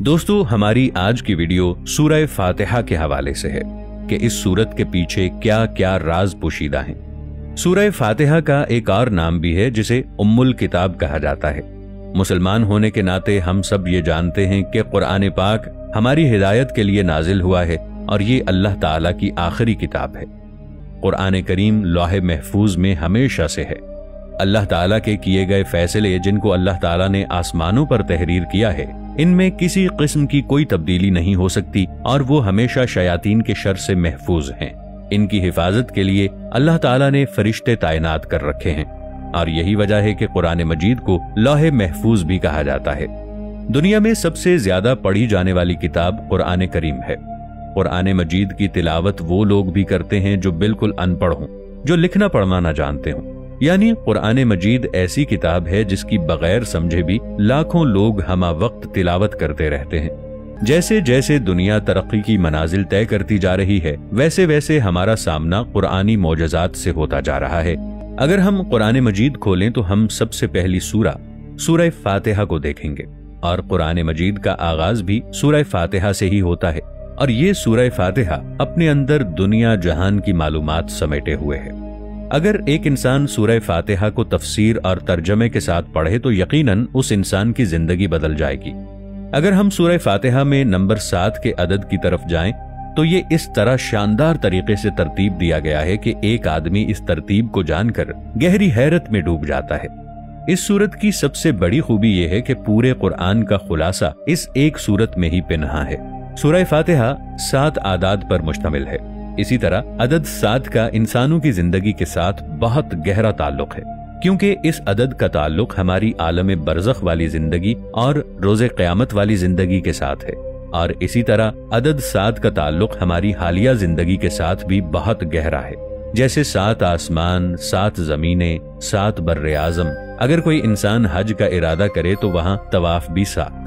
दोस्तों, हमारी आज की वीडियो सूरह फातिहा के हवाले से है कि इस सूरत के पीछे क्या क्या राज पोशीदा हैं। सूरह फातिहा का एक और नाम भी है जिसे उम्मुल किताब कहा जाता है। मुसलमान होने के नाते हम सब ये जानते हैं कि कुरान पाक हमारी हिदायत के लिए नाजिल हुआ है और ये अल्लाह ताला की आखिरी किताब है। कुरान करीम लौहे महफूज में हमेशा से है। अल्लाह ताला के किए गए फैसले जिनको अल्लाह ताला ने आसमानों पर तहरीर किया है, इनमें किसी किस्म की कोई तब्दीली नहीं हो सकती और वो हमेशा शयातीन के शर से महफूज हैं। इनकी हिफाजत के लिए अल्लाह ताला ने फरिश्ते तैनात कर रखे हैं और यही वजह है कि कुरान मजीद को लौहे महफूज भी कहा जाता है। दुनिया में सबसे ज्यादा पढ़ी जाने वाली किताब कुरान करीम है। कुरान मजीद की तिलावत वो लोग भी करते हैं जो बिल्कुल अनपढ़ हों, जो लिखना पढ़ना ना जानते हों। यानी कुरान मजीद ऐसी किताब है जिसकी बगैर समझे भी लाखों लोग हमा वक्त तिलावत करते रहते हैं। जैसे जैसे दुनिया तरक्की की मनाजिल तय करती जा रही है, वैसे वैसे हमारा सामना कुरानी मोजज़ात से होता जा रहा है। अगर हम कुरान मजीद खोलें तो हम सबसे पहली सूरह फातिहा को देखेंगे और कुरान मजीद का आगाज भी सूरह फातिहा से ही होता है। और ये सूरह फातिहा अपने अंदर दुनिया जहान की मालूमात समेटे हुए है। अगर एक इंसान सूरह फातिहा को तफसीर और तर्जमे के साथ पढ़े तो यकीनन उस इंसान की जिंदगी बदल जाएगी। अगर हम सूरह फातिहा में नंबर 7 के अदद की तरफ जाएं तो ये इस तरह शानदार तरीके से तरतीब दिया गया है कि एक आदमी इस तरतीब को जानकर गहरी हैरत में डूब जाता है। इस सूरत की सबसे बड़ी खूबी यह है कि पूरे कुरान का खुलासा इस एक सूरत में ही पिन्हा है। सूरह फातिहा 7 आदाद पर मुश्तमिल है। इसी तरह अदद 7 का इंसानों की जिंदगी के साथ बहुत गहरा ताल्लुक है, क्योंकि इस अदद का ताल्लुक हमारी आलम बरज़ख वाली जिंदगी और रोज़े क़यामत वाली जिंदगी के साथ है। और इसी तरह अदद 7 का ताल्लुक हमारी हालिया जिंदगी के साथ भी बहुत गहरा है। जैसे 7 आसमान, 7 जमीनें, 7 बर्रे आज़म। अगर कोई इंसान हज का इरादा करे तो वहाँ तवाफ भी 7।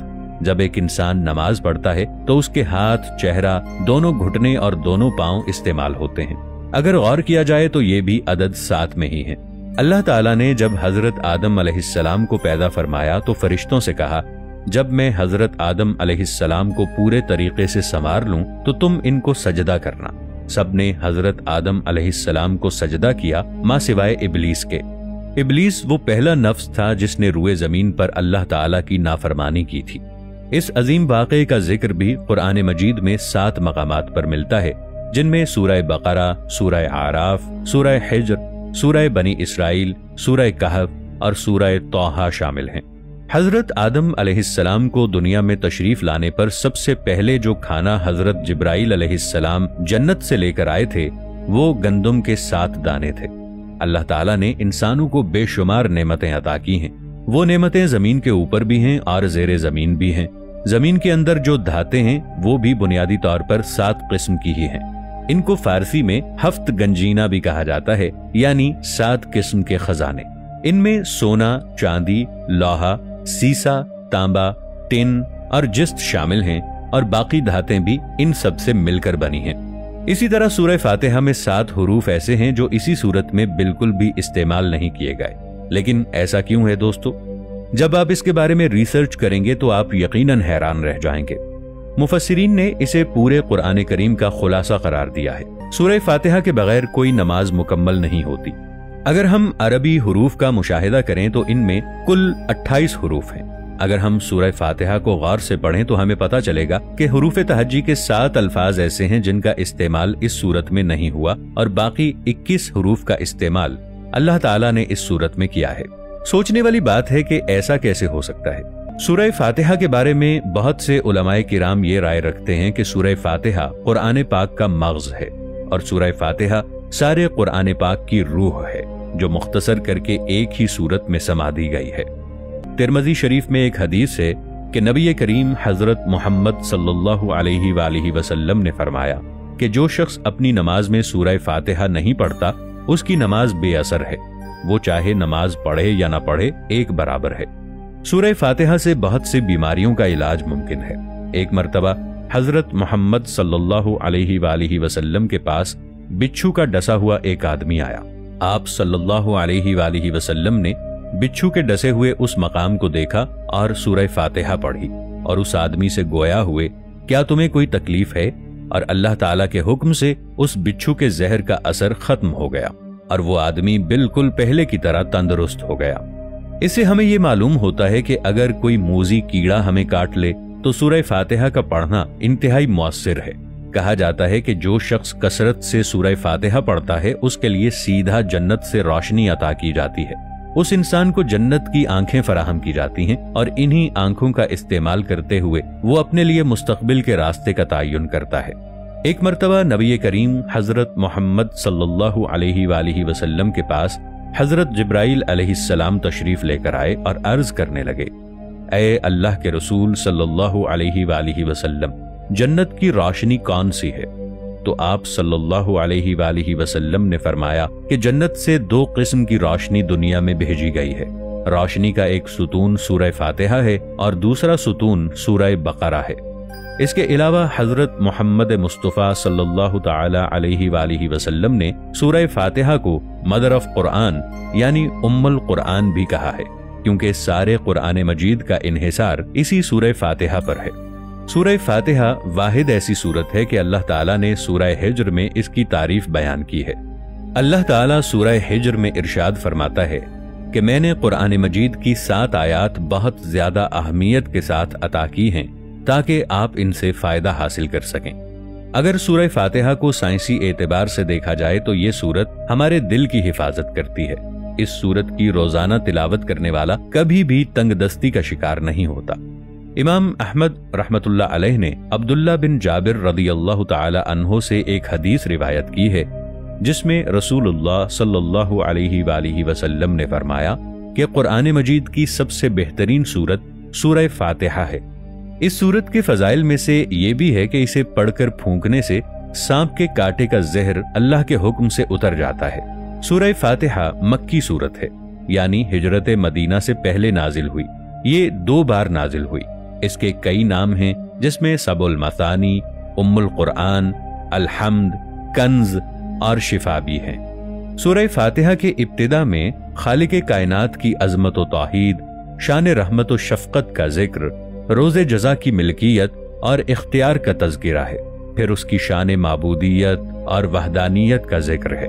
जब एक इंसान नमाज पढ़ता है तो उसके हाथ, चेहरा, दोनों घुटने और दोनों पांव इस्तेमाल होते हैं। अगर गौर किया जाए तो ये भी अदद 7 में ही है। अल्लाह ताला ने जब हजरत आदम अलैहिस्सलाम को पैदा फरमाया तो फरिश्तों से कहा, जब मैं हजरत आदम अलैहिस्सलाम को पूरे तरीके से संवार लूं तो तुम इनको सजदा करना। सबने हजरत आदम अलैहिस्सलाम को सजदा किया, मां सिवाय इबलीस के। इबलीस वो पहला नफ्स था जिसने रुए जमीन पर अल्लाह ताला की नाफरमानी की थी। इस अजीम वाक़े का जिक्र भी कुरान मजीद में 7 मकामात पर मिलता है, जिनमें सूरह बकरा, सूरह आराफ, सूरह हिज्र, सूरह बनी इसराइल, सूरह कहफ और सूरह तौहा शामिल हैं। हजरत आदम अलैहिस्सलाम को दुनिया में तशरीफ लाने पर सबसे पहले जो खाना हजरत जिब्राइल अलैहिस्सलाम जन्नत से लेकर आए थे वो गंदुम के 7 दाने थे। अल्लाह ताला ने इंसानों को बेशुमार नेमतें अता की हैं। वो नेमतें जमीन के ऊपर भी हैं और ज़ेरे जमीन भी हैं। जमीन के अंदर जो धातें हैं वो भी बुनियादी तौर पर 7 किस्म की ही हैं। इनको फारसी में हफ्त गंजीना भी कहा जाता है, यानी 7 किस्म के खजाने। इनमें सोना, चांदी, लोहा, सीसा, तांबा, टिन और जिस्त शामिल हैं और बाकी धातें भी इन सब से मिलकर बनी हैं। इसी तरह सूरह फातिहा में 7 हुरूफ ऐसे हैं जो इसी सूरत में बिल्कुल भी इस्तेमाल नहीं किए गए। लेकिन ऐसा क्यों है दोस्तों? जब आप इसके बारे में रिसर्च करेंगे तो आप यकीनन हैरान रह जाएंगे। मुफस्सिरीन ने इसे पूरे कुरान करीम का खुलासा करार दिया है। सूरह फातिहा के बगैर कोई नमाज मुकम्मल नहीं होती। अगर हम अरबी हुरूफ का मुशाहिदा करें तो इनमें कुल 28 हुरूफ हैं। अगर हम सूरह फातिहा को गौर से पढ़ें तो हमें पता चलेगा कि हुरूफ तहज्जी के 7 अल्फाज ऐसे हैं जिनका इस्तेमाल इस सूरत में नहीं हुआ और बाकी 21 हुरूफ का इस्तेमाल अल्लाह ताला ने इस सूरत में किया है। सोचने वाली बात है कि ऐसा कैसे हो सकता है। सूरह फातिहा के बारे में बहुत से उलमाए किराम ये राय रखते हैं कि सूरह फातिहा कुरान पाक का मग़ज़ है और सूरह फातिहा सारे कुरान पाक की रूह है, जो मुख्तसर करके एक ही सूरत में समा दी गई है। तिरमिज़ी शरीफ में एक हदीस है कि नबी करीम हजरत मोहम्मद सल्लल्लाहु अलैहि वसल्लम ने फरमाया कि जो शख्स अपनी नमाज में सूरह फातिहा नहीं पढ़ता उसकी नमाज बेअसर है, वो चाहे नमाज पढ़े या ना पढ़े एक बराबर है। सूरह फातिहा से बहुत सी बीमारियों का इलाज मुमकिन है। एक मर्तबा हजरत मोहम्मद सल्लल्लाहु अलैहि वसल्लम के पास बिच्छू का डसा हुआ एक आदमी आया। आप सल्लल्लाहु अलैहि वसल्लम ने बिच्छू के डसे हुए उस मकाम को देखा और सूरह फातिहा पढ़ी। और उस आदमी से गोया हुए, क्या तुम्हें कोई तकलीफ है? और अल्लाह ताला के हुक्म से उस बिच्छू के जहर का असर खत्म हो गया और वो आदमी बिल्कुल पहले की तरह तंदुरुस्त हो गया। इससे हमें ये मालूम होता है कि अगर कोई मूजी कीड़ा हमें काट ले तो सूरह फातिहा का पढ़ना इंतहाई मुअस्सिर है। कहा जाता है कि जो शख्स कसरत से सूरह फातिहा पढ़ता है उसके लिए सीधा जन्नत से रोशनी अता की जाती है। उस इंसान को जन्नत की आंखें फराहम की जाती हैं और इन्हीं आंखों का इस्तेमाल करते हुए वो अपने लिए मुस्तकबिल के रास्ते का तयन करता है। एक मर्तबा नबी करीम हजरत मोहम्मद सल्लल्लाहु अलैहि वसल्लम के पास हजरत जिब्राइल अलैहिस्सलाम तशरीफ लेकर आए और अर्ज करने लगे, ऐ अल्लाह के रसूल सल्लल्लाहु अलैहि वसल्लम, जन्नत की रोशनी कौन सी है? तो आप सल्लल्लाहु अलैहि वसल्लम ने फरमाया कि जन्नत से दो किस्म की रोशनी दुनिया में भेजी गई है। रोशनी का एक सुतून सूरह फातिहा है और दूसरा सुतून सूरह बकरा है। इसके अलावा हजरत मोहम्मद मुस्तफ़ा सल्लल्लाहु ताला अलैहि वसल्लम ने सूरह फातिहा को मदर ऑफ कुरान यानी उम्मुल कुरान भी कहा है, क्योंकि सारे कुरान मजीद का इन्हिसार इसी सूरह फातिहा पर है। सूरह फातिहा वाहिद ऐसी सूरत है कि अल्लाह ताला ने सूरह हिज्र में इसकी तारीफ बयान की है। अल्लाह ताला सूरह हिज्र में इरशाद फरमाता है कि मैंने कुरान मजीद की 7 आयात बहुत ज्यादा अहमियत के साथ अता की हैं ताकि आप इनसे फायदा हासिल कर सकें। अगर सूरह फातिहा को साइंसी एतबार से देखा जाए तो ये सूरत हमारे दिल की हिफाजत करती है। इस सूरत की रोजाना तिलावत करने वाला कभी भी तंगदस्ती का शिकार नहीं होता। इमाम अहमद रहमतुल्लाह अलैह ने अब्दुल्ला बिन जाबिर रदियल्लाहु ताला अन्हो से एक हदीस रिवायत की है जिसमें रसूलुल्लाह सल्लल्लाहु अलैहि वसल्लम ने फरमाया कि कुरान मजीद की सबसे बेहतरीन सूरत सूरह फातिहा है। इस सूरत के फजाइल में से ये भी है कि इसे पढ़कर फूंकने से सांप के कांटे का जहर अल्लाह के हुक्म से उतर जाता है। सूरह फातिहा मक्की सूरत है, यानी हिजरत मदीना से पहले नाजिल हुई। ये 2 बार नाजिल हुई। इसके कई नाम हैं जिसमें सबुल मसानी, उम्मुल कुरान, अलहम्द, कंज और शिफा भी हैं। सूरह फातिहा के इब्तिदा में खालिक कायनात की अजमत व तौहीद, शान रहमत व शफकत का जिक्र, रोज़े जज़ा की मिल्कियत और इख्तियार का तज़किरा है। फिर उसकी शान माबूदियत और वहदानियत का जिक्र है।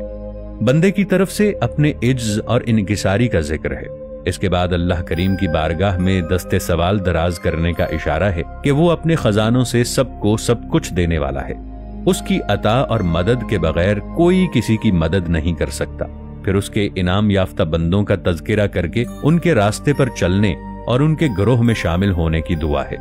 बंदे की तरफ से अपने इज्ज और इनकिसारी का जिक्र है। इसके बाद अल्लाह करीम की बारगाह में दस्ते सवाल दराज करने का इशारा है कि वो अपने खजानों से सबको सब कुछ देने वाला है। उसकी अता और मदद के बगैर कोई किसी की मदद नहीं कर सकता। फिर उसके इनाम याफ्ता बंदों का तज़किरा करके उनके रास्ते पर चलने और उनके ग्रोह में शामिल होने की दुआ है।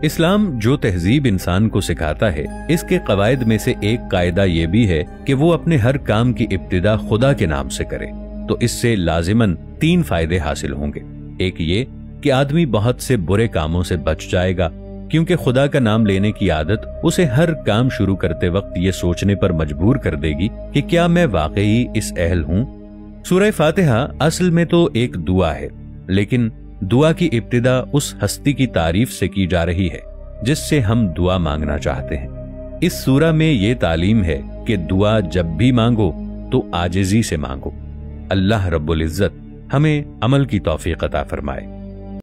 इस्लाम जो तहजीब इंसान को सिखाता है, इसके कवायद में से एक कायदा ये भी है कि वो अपने हर काम की इब्तिदा खुदा के नाम से करे। तो इससे लाजिमन 3 फायदे हासिल होंगे। एक ये कि आदमी बहुत से बुरे कामों से बच जाएगा, क्योंकि खुदा का नाम लेने की आदत उसे हर काम शुरू करते वक्त ये सोचने पर मजबूर कर देगी कि क्या मैं वाकई इस अहल हूं। सूरह फातिहा असल में तो एक दुआ है, लेकिन दुआ की इब्तिदा उस हस्ती की तारीफ से की जा रही है जिससे हम दुआ मांगना चाहते हैं। इस सूरा में ये तालीम है कि दुआ जब भी मांगो तो आजिज़ी से मांगो। अल्लाह रब्बुल इज्जत हमें अमल की तौफीक अता फरमाए।